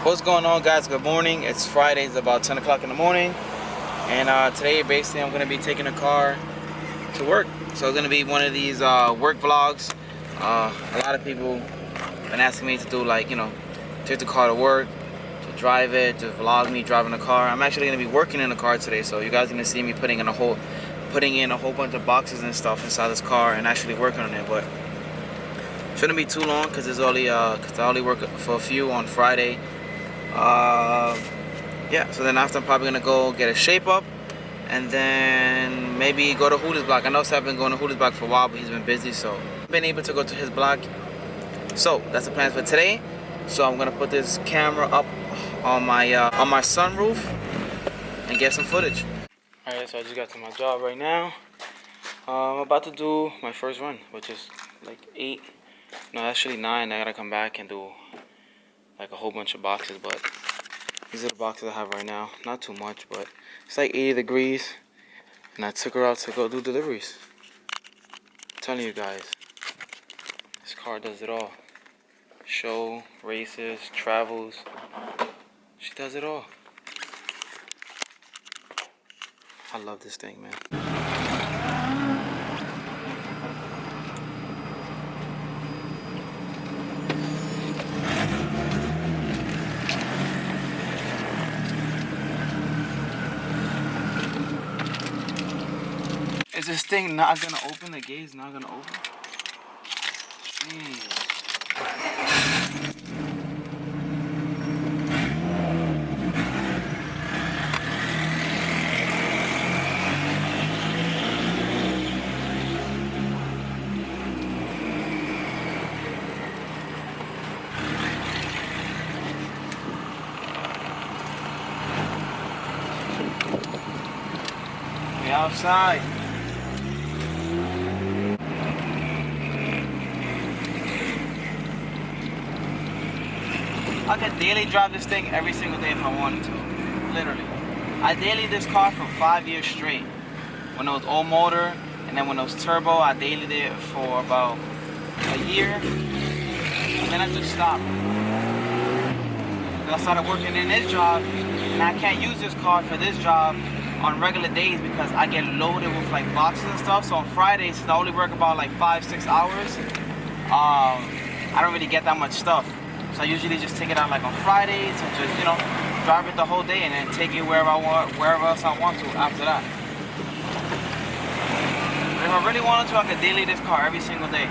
What's going on, guys? Good morning. It's Friday. It's about 10 o'clock in the morning, and today basically I'm going to be taking the car to work. So it's going to be one of these work vlogs. A lot of people been asking me to do, like, take the car to work, to drive it, to vlog me driving the car. I'm actually going to be working in the car today, so you guys are going to see me putting in a whole bunch of boxes and stuff inside this car and actually working on it. But shouldn't be too long because it's only because I only work for a few on Friday. Yeah, so then after I'm probably gonna go get a shape up and then maybe go to Hooters block. I know I've been going to Hooters block for a while, but he's been busy, so I've been able to go to his block. So that's the plans for today. So I'm gonna put this camera up on my sunroof and get some footage. Alright, so I just got to my job right now. I'm about to do my first run, which is like 8, no, actually 9. I gotta come back and do like a whole bunch of boxes, but these are the boxes I have right now. Not too much, but it's like 80 degrees, and I took her out to go do deliveries. I'm telling you guys, this car does it all. Show, races, travels. She does it all. I love this thing, man. Is this thing not gonna open? The gate's not gonna open? Jeez. We outside. I could daily drive this thing every single day if I wanted to. Literally. I daily this car for 5 years straight. When it was all motor, and then when it was turbo, I daily it for about a year. And then I just stopped. Then I started working in this job, and I can't use this car for this job on regular days because I get loaded with like boxes and stuff. So on Fridays, since I only work about like 5-6 hours, I don't really get that much stuff. So I usually just take it out like on Fridays and just, drive it the whole day and then take it wherever I want, wherever else I want to after that. But if I really wanted to, I could daily this car every single day.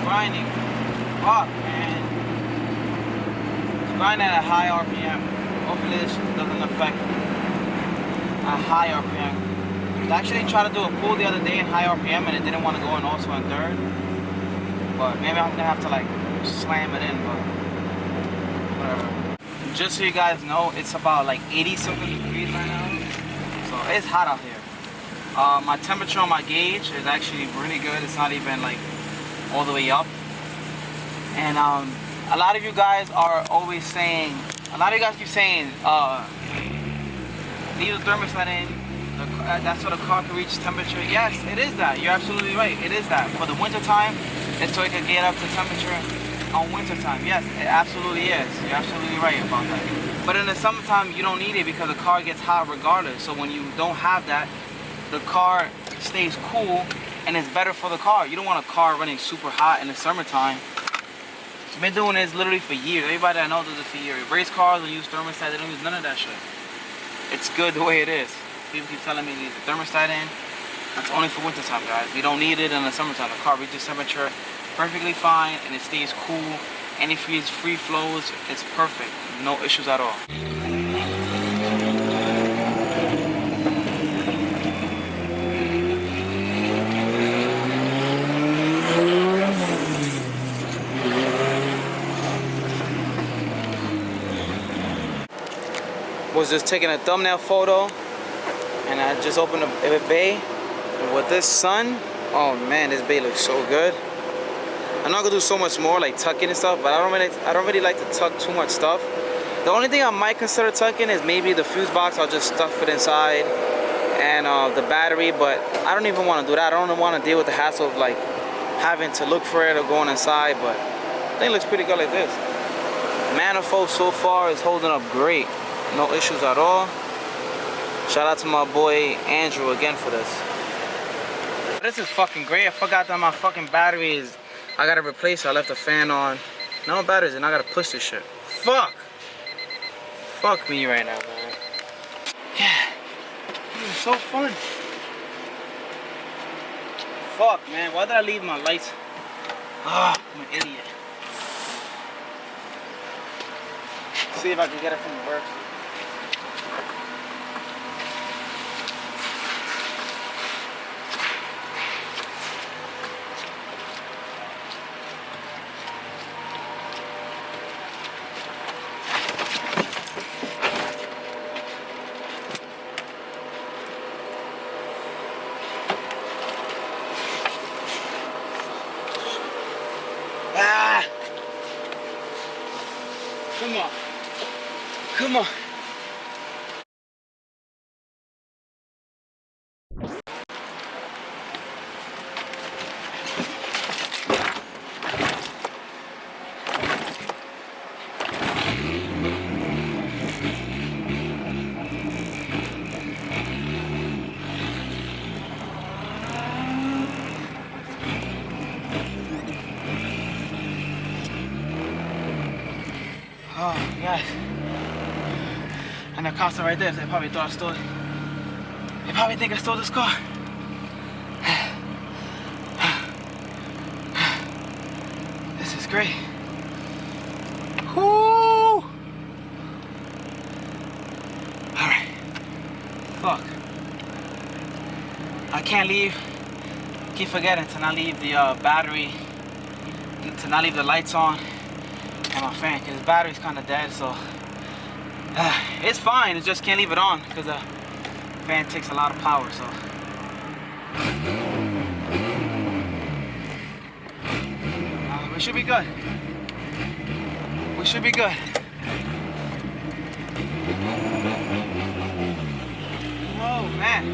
Grinding. Fuck, man. It's grinding at a high RPM. Hopefully this doesn't affect a high RPM. I actually tried to do a pull the other day in high RPM and it didn't want to go in also in third. But maybe I'm gonna have to like slam it in, but whatever. Just so you guys know, it's about like 80 something degrees right now. So it's hot out here. My temperature on my gauge is actually really good. It's not even like all the way up. And a lot of you guys are always saying, keep saying, leave the thermostat in, that's so the car can reach temperature. Yes, it is that. You're absolutely right. It is that. For the winter time, it's so it can get up to temperature on winter time. Yes, it absolutely is. You're absolutely right about that. But in the summertime, you don't need it because the car gets hot regardless. So when you don't have that, the car stays cool and it's better for the car. You don't want a car running super hot in the summertime. I've been doing this literally for years. Everybody I know does it for years. Race cars will use thermostat. They don't use none of that shit. It's good the way it is. People keep telling me leave the thermostat in. That's only for winter time, guys. We don't need it in the summertime. The car reaches temperature perfectly fine and it stays cool. Any free flows, it's perfect. No issues at all. was just taking a thumbnail photo, and I just opened a bay. And with this sun, oh man, this bay looks so good. I'm not gonna do so much more like tucking and stuff, but I don't really like to tuck too much stuff. The only thing I might consider tucking is maybe the fuse box. I'll just stuff it inside, and the battery, but I don't even want to do that. I don't want to deal with the hassle of like having to look for it or going inside, but I think it looks pretty good like this. Manifold so far is holding up great. No issues at all. Shout out to my boy Andrew again for this. This is fucking great. I forgot that my fucking battery is, I gotta replace it. I left the fan on. No batteries and I gotta push this shit. Fuck. Fuck me right now, man. Yeah. This is so fun. Fuck, man. Why did I leave my lights? Ah, I'm an idiot. See if I can get it from the works. Ah! Come on. Come on. Oh, yes. And the cops are right there, so they probably thought I stole it. They probably think I stole this car. This is great. Whoo! Alright. Fuck. I can't leave. Keep forgetting to not leave the battery, to not leave the lights on and my fan, because the battery's kind of dead, so it's fine. It just can't leave it on because the fan takes a lot of power. So we should be good. We should be good. Whoa, man.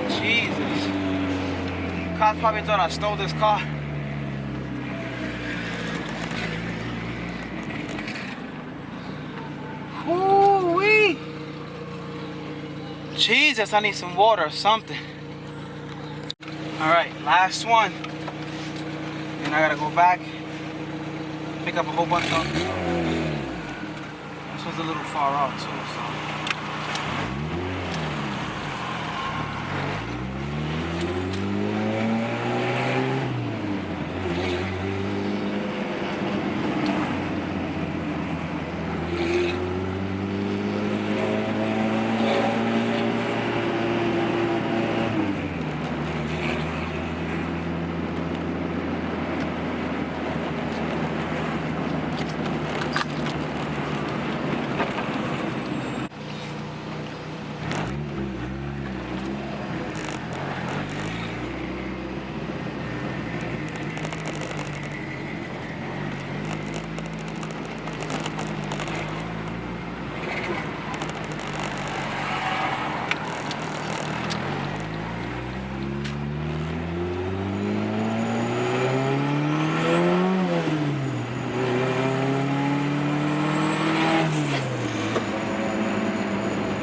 Jesus. Cops probably thought I stole this car. Woo-wee. Jesus, I need some water or something. Alright, last one. And I gotta go back, pick up a whole bunch of. This was a little far off too, so.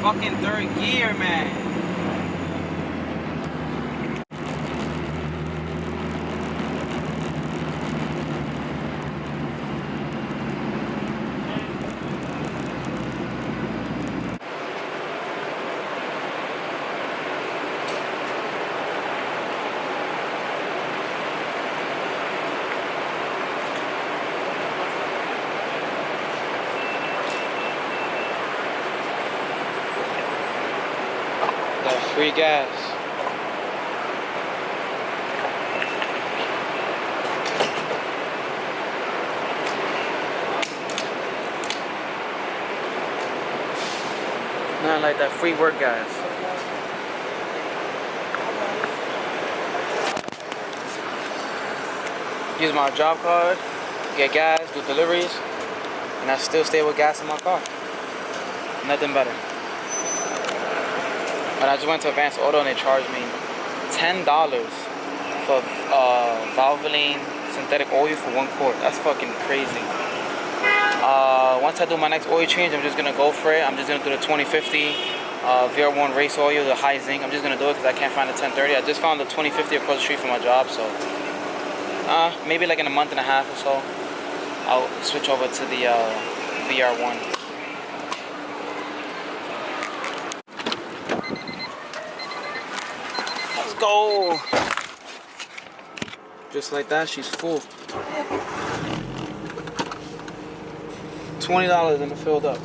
Fucking third gear, man. Got free gas. Nothing like that free work, guys. Use my job card, get gas, do deliveries, and I still stay with gas in my car. Nothing better. But I just went to Advanced Auto and they charged me $10 for Valvoline synthetic oil for 1 quart. That's fucking crazy. Once I do my next oil change, I'm just gonna go for it. I'm just gonna do the 2050 VR1 race oil, the high zinc. I'm just gonna do it because I can't find the 1030. I just found the 2050 across the street from my job, so maybe like in a month and a half or so, I'll switch over to the VR1. Let's go. Just like that, she's full. $20 and it filled up.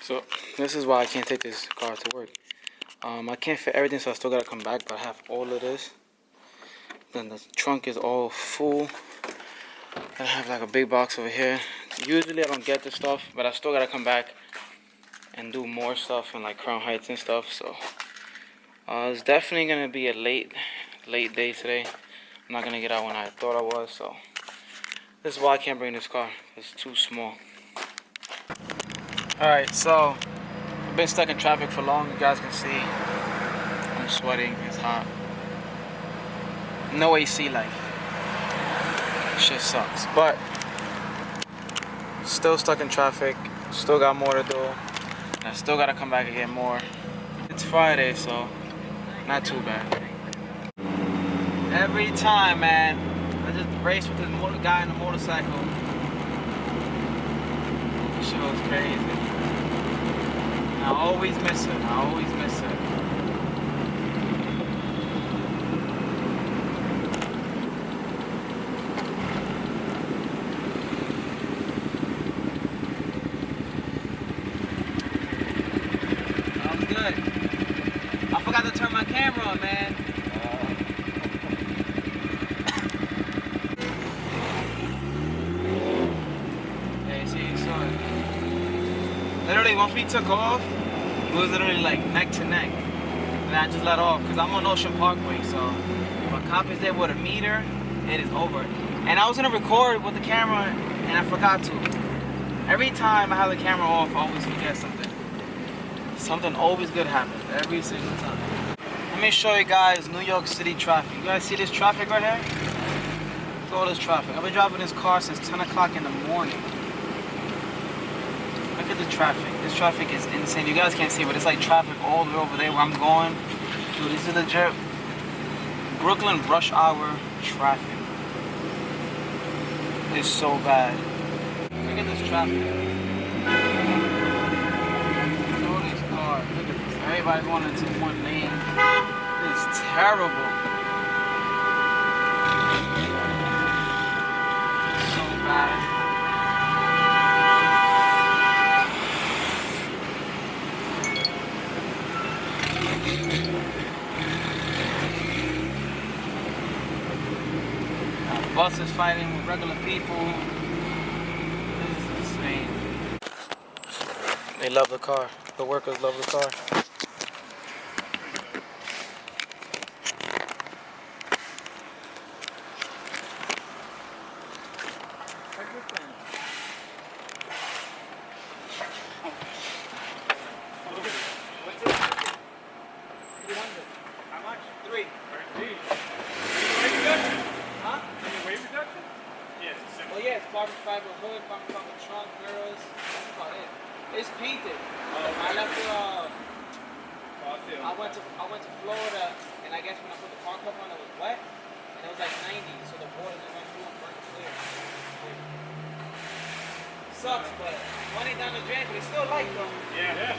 So this is why I can't take this car to work. I can't fit everything, so I still gotta come back, but I have all of this. Then the trunk is all full. Then I have like a big box over here. Usually I don't get this stuff, but I still gotta come back and do more stuff and like Crown Heights and stuff. So it's definitely gonna be a late day today. I'm not gonna get out when I thought I was, so this is why I can't bring this car. It's too small. Alright, so I've been stuck in traffic for long. You guys can see I'm sweating, it's hot. No AC life. Shit sucks. But still stuck in traffic. Still got more to do. And I still gotta come back and get more. It's Friday, so not too bad. Every time, man, I just race with this guy on the motorcycle. This shit was crazy. I always miss it. I always miss it. That was good. I forgot to turn my camera on, man. Yeah, you see, you saw it. Literally, once we took off, it was literally like neck to neck. And I just let off because I'm on Ocean Parkway, so if a cop is there with a meter, it is over. And I was gonna record with the camera and I forgot to. Every time I have the camera off, I always forget something. Something always good happens every single time. Let me show you guys New York City traffic. You guys see this traffic right here? Look at all this traffic. I've been driving this car since 10 o'clock in the morning. Look at the traffic. This traffic is insane. You guys can't see, but it's like traffic all the way over there where I'm going. Dude, this is legit Brooklyn rush hour traffic. It's so bad. Look at this traffic. Look at all these cars. Look at this. Everybody's going into one lane. It's terrible. It's so bad. Buses fighting with regular people. This is insane. They love the car. The workers love the car. What's it? 300. How much? 3. Huh? Any weight reduction? Yes. Well, yeah, it's carbon fiber hood, carbon fiber trunk, mirrors. That's about it. It's painted. I left it. I went to Florida, and I guess when I put the car cover on, it was wet, and it was like 90, so the water just went through and burnt clear. Sucks, but money down the drain, but it's still light though. Yeah.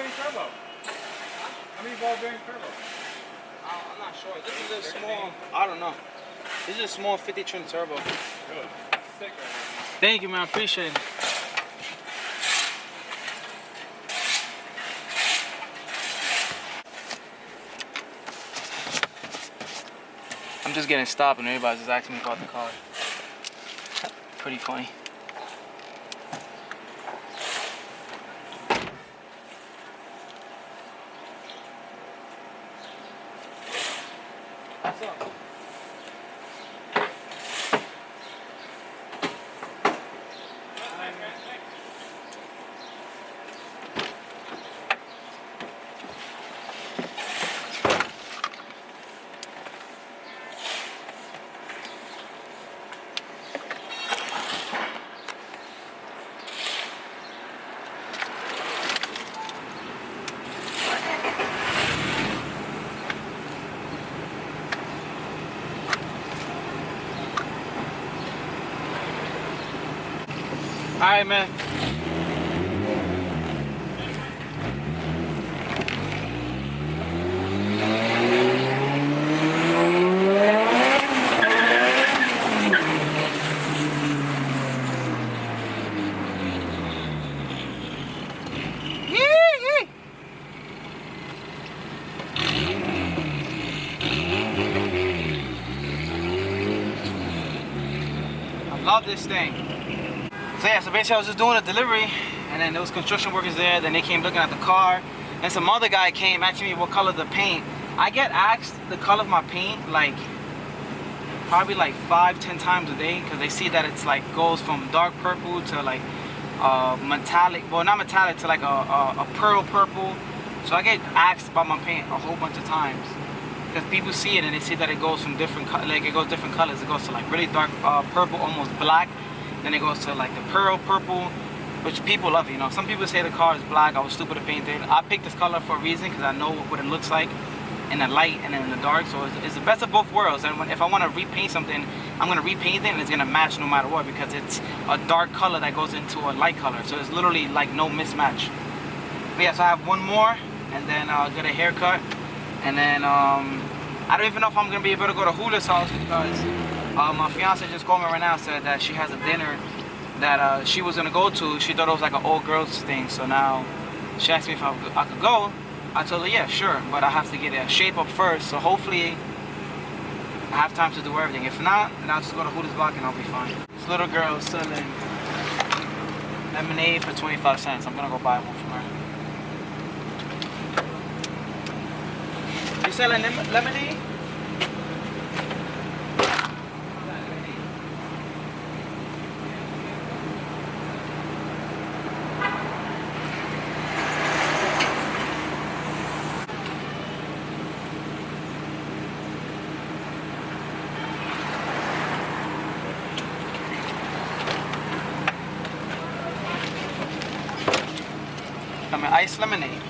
bearing turbo? How many ball bearing turbo? I'm not sure. This is a small, I don't know. This is a small 50 trim turbo. Good. Sick right now. Thank you, man. I appreciate it. I'm just getting stopped and everybody's just asking me about the car. Pretty funny. What's up? All right, man. I love this thing. So yeah, so basically I was just doing a delivery and then there was construction workers there, then they came looking at the car and some other guy came asking me what color the paint. I get asked the color of my paint like probably like 5-10 times a day because they see that it's like goes from dark purple to like metallic, well not metallic, to like a pearl purple. So I get asked about my paint a whole bunch of times because people see it and they see that it goes from different different colors. It goes to like really dark purple, almost black. Then it goes to like the pearl purple, which people love it, you know. Some people say the car is black. I was stupid to paint it. I picked this color for a reason because I know what it looks like in the light and in the dark. So it's the best of both worlds. And if I want to repaint something, I'm going to repaint it and it's going to match no matter what because it's a dark color that goes into a light color. So it's literally like no mismatch. But yeah, so I have one more and then I'll get a haircut. And then I don't even know if I'm going to be able to go to Julio's house because my fiance just called me right now, said that she has a dinner that she was gonna go to. She thought it was like an old girls thing, so now she asked me if I could go. I told her yeah, sure, but I have to get a shape up first, so hopefully I have time to do everything. If not, then I'll just go to Hooters Block and I'll be fine. This little girl is selling lemonade for 25 cents. I'm gonna go buy one from her. You selling lemonade? I mean, iced lemonade.